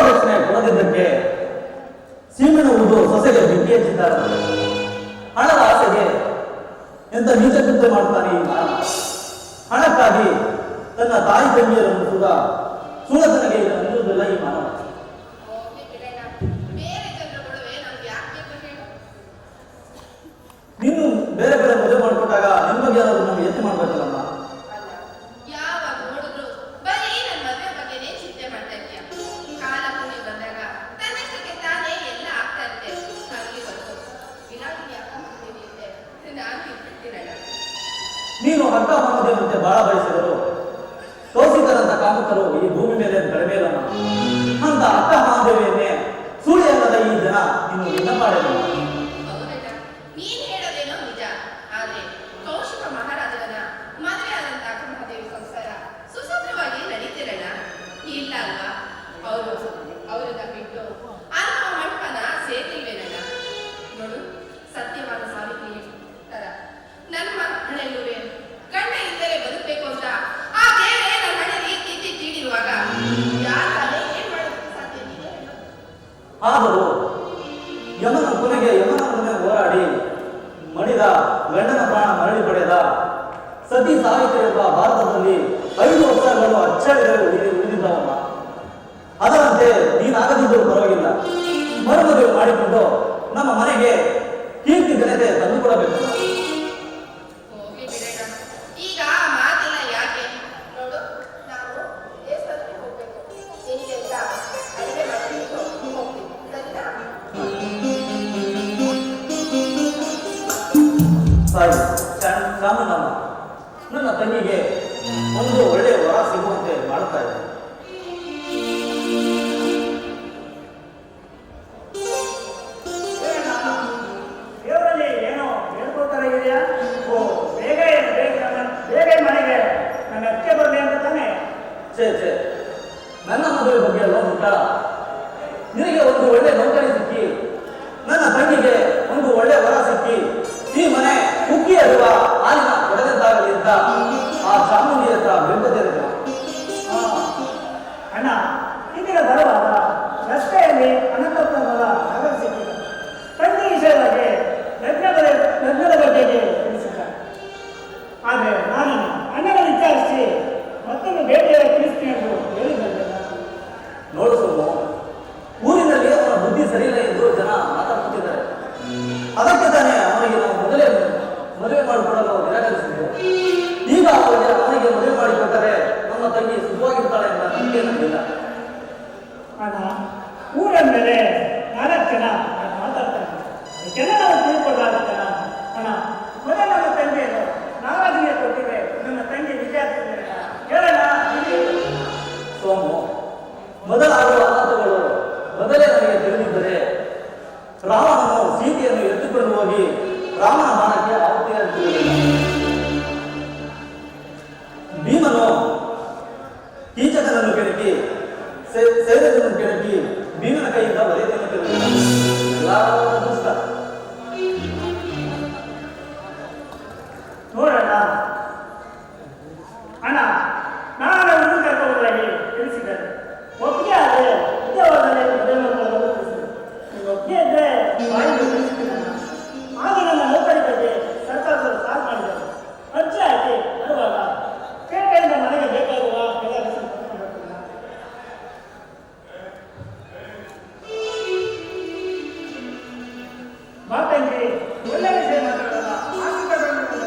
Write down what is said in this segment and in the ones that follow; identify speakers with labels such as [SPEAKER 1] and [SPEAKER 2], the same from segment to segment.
[SPEAKER 1] ವರದಕ್ಷಿಣೆ ಕೊಡದಿದ್ದಕ್ಕೆ ಸೀಮೆನ ಉದು ಸೊಸೆಗೆ ಬೆಂಕಿ ಹಚ್ಚಿದ್ದಾರೆ. ಹಣದ ಆಸೆಗೆ ಎಂತ ನೀಚ ಕೃತ್ಯ ಮಾಡ್ತಾನೆ ಈ ಮಾನವ. ಹಣಕ್ಕಾಗಿ ತನ್ನ ತಾಯಿ ತಂಗಿಯರನ್ನು ಸುಳ್ಳತನಗೆ ಅನ್ನುವುದಿಲ್ಲ ಈ ಮಾನವ. ನೀನು ಬೇರೆ ಬೇರೆ ಮದುವೆ ಮಾಡ್ಕೊಂಡಾಗ ನಿಮ್ಮ ಬಗ್ಗೆ ಯಾರಾದ್ರೂ ನಮ್ಗೆ ಎತ್ತಿ ಮಾಡ್ಬೇಕಲ್ಲಮ್ಮ. ನೀನು ಅಕ್ಕ ಮಹಾದೇವಂತೆ ಬಹಳ ಬಯಸಿದರು ಕೌಶಿಕರಂತ ಕಾಮಕರು ಈ ಭೂಮಿ ಮೇಲೆ ಕಡಿಮೆ ಇಲ್ಲಮ್ಮ. ಅಂತ ಅಕ್ಕ ಮಹಾದೇವಿಯನ್ನೇ ಸುಳ್ಳು ಅನ್ನದ ಈ ಜನ ಇನ್ನು ಇನ್ನ ಮಾಡಿಲ್ಲ. ಆದರೂ ಯಮನ ಕೊನೆಗೆ ಯಮನವನ್ನೇ ಹೋರಾಡಿ ಮಡಿದ ಗಂಡನ ಪ್ರಾಣ ಮರಳಿ ಪಡೆದ ಸತಿ ಸಾವಿತ್ರಿ ಎಂಬ ಭಾರತದಲ್ಲಿ 5 ವರ್ಷಗಳು ಅಚ್ಚಳಿಗಳು ಉಳಿದಿದ್ದವಮ್ಮ. ಅದರಂತೆ ನೀನಾಗದಿದ್ದರೂ ಪರವಾಗಿಲ್ಲ, ಮರುಮದುವೆ ಮಾಡಿಕೊಂಡು ನಮ್ಮ ಮನೆಗೆ ಕೀರ್ತಿ ಘನತೆ ತಂದುಕೊಡಬೇಕು. ಚಾಮಣ್ಣಮ್ಮ ನನ್ನ ತಂಗಿಗೆ ಒಂದು ಒಳ್ಳೆಯ ವರ ಸಿಗುವಂತೆ ಮಾಡುತ್ತಾ ಇದೆ.
[SPEAKER 2] ದೇವರಲ್ಲಿ ಏನೋ ಹೇಳ್ಕೊಳ್ತಾರೆ ಇದೆಯಾ? ಓ ಬೇಗ ಬೇಗ ಮನೆಗೆ ನನ್ನ ಅಕ್ಕೆ ಬರಲಿ ಅಂತ ತಾನೆ?
[SPEAKER 1] ಛೇ ನನ್ನ ಮದುವೆ ಬಗ್ಗೆ ಎಲ್ಲ ಮುಟ್ಟಾಳ. ನಿನಗೆ ಒಂದು ಒಳ್ಳೆ ನೌಕರಿ ಸಿಕ್ಕಿ, ನನ್ನ ತಂಗಿಗೆ ಒಂದು ಒಳ್ಳೆ ವರ ಸಿಕ್ಕಿ, ಈ ಮನೆ ಕುಕ್ಕಿ ಅರುವ ಹಾಲಿನ ಕೊಡದಂತಾಗಲಿ ಅಂತ ಆ ಚಾಮುಂಡಿ ಹತ್ರ ಬೆಂಬತ್ತಿರುತ್ತೆ.
[SPEAKER 2] ಅಣ್ಣ ಇಂದಿನ ಬರುವಾಗ ರಸ್ತೆಯಲ್ಲಿ ಅನಂತಪುರದ ನಗರ ಸಿಕ್ಕಿದ ತಂಗಿ ವಿಷಯವಾಗಿ ಲಗ್ನದ ಬಗ್ಗೆಗೆ ತಿಳಿಸಿದ್ದಾರೆ. ಆದರೆ ನಾನು ಅಣ್ಣನ ವಿಚಾರಿಸಿ ಮತ್ತೊಂದು ಭೇಟಿಯಾಗಿ ತಿಳಿಸ್ತೀನಿ ಎಂದು ಹೇಳಿದ್ದೆ.
[SPEAKER 1] ನೋಡು ಸೋಮು, ಊರಿನಲ್ಲಿ ಅವನ ಬುದ್ಧಿ ಸರಿಯಿಲ್ಲ ಎಂದು ಜನ ಮಾತಾಡ್ತಿದ್ದಾರೆ. ಅದಕ್ಕೆ ತಾನೇ ಅವನಿಗೆ ನಾವು ಮೊದಲೇ ಮದುವೆ ಮಾಡಿಕೊಡಲು ನಿರಾಕರಿಸಿದ್ದೇವೆ. ಈಗ ಅವನಿಗೆ ಮದುವೆ ಮಾಡಿಕೊಟ್ಟರೆ ನಮ್ಮ ತಂಗಿ ಸುಖವಾಗಿರ್ತಾಳೆ ಎಂಬ ನಂಬಿಕೆ ನನಗಿಲ್ಲ.
[SPEAKER 2] ಅಣ್ಣ ಊರಂದರೆ 4 ಜನ ಮಾತಾಡ್ತಾರೆ, ಅದಕ್ಕೆಲ್ಲ ನಾವು ತಿಳ್ಕೊಳ್ಳಾಗುತ್ತಲ್ಲ. ಅಣ್ಣ ಮೊದಲ ನನ್ನ ತಂಗಿಯನ್ನು ನಾರಾಜಿಗೆ ಕೊಟ್ಟಿದೆ. ನನ್ನ ತಂಗಿ ವಿಚಾರಿಸಿದೆ ಹೇಳೋಣ.
[SPEAKER 1] ಸೋಮು, ಮೊದಲಾಗುವ ಅನಾಥಗಳು ಮೊದಲೇ ನನಗೆ ತಿಳಿದಿದ್ದರೆ ರಾವಣನು ಸೀತೆಯನ್ನು ಎತ್ತುಕೊಂಡು ಹೋಗಿ ರಾಮನ ಬಾಣಕ್ಕೆ ಆಹುತಿಯಾಗುತ್ತಿರಲಿಲ್ಲ. ಭೀಮನು ಕೀಚಕನನ್ನು ಕೆಣಕಿ ಸೈನ್ಯವನ್ನು ಕೆಣಕಿ ಭೀಮನ ಕೈಯಿಂದ ವರೆಯನ್ನು ತಿರುಗಿಲ್ಲ. ದುಷ್ಟ
[SPEAKER 2] ನೋಡೋಣ ಅಣ್ಣ, ನಾನು ಕರ್ಕೊಂಡಾಗಿ ತಿಳಿಸಿದ್ದಾರೆ. ಒಪ್ಪಿಗೆ ಆದರೆ ಉದ್ಯೋಗದಲ್ಲಿ ಮದುವೆ ಮಾಡಿಕೊಳ್ಳಲು ತಿಳಿಸಿದೆ. ಒಪ್ಪಿಗೆ ಇದ್ರೆ ಆಗ ನನ್ನ ನೌಕರಿ ಬಗ್ಗೆ ಸರ್ಕಾರದವರು ಸಾಲ ಮಾಡಿದರು. ಅರ್ಜಿ ಹಾಕಿ ಬರುವಾಗ ಪೇಟೆಯಿಂದ ಮನೆಗೆ ಬೇಕಾಗುವ ಕೆಲಸ ಮಾತಂಗಿ ಒಳ್ಳೆ ವಿಷಯ ಮಾತಾಡೋಣ. ಆರ್ಥಿಕ ಬೆಂಬಲ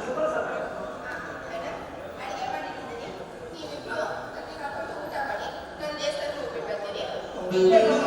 [SPEAKER 2] ಶುಭ ಸಮಯ.
[SPEAKER 3] Thank you.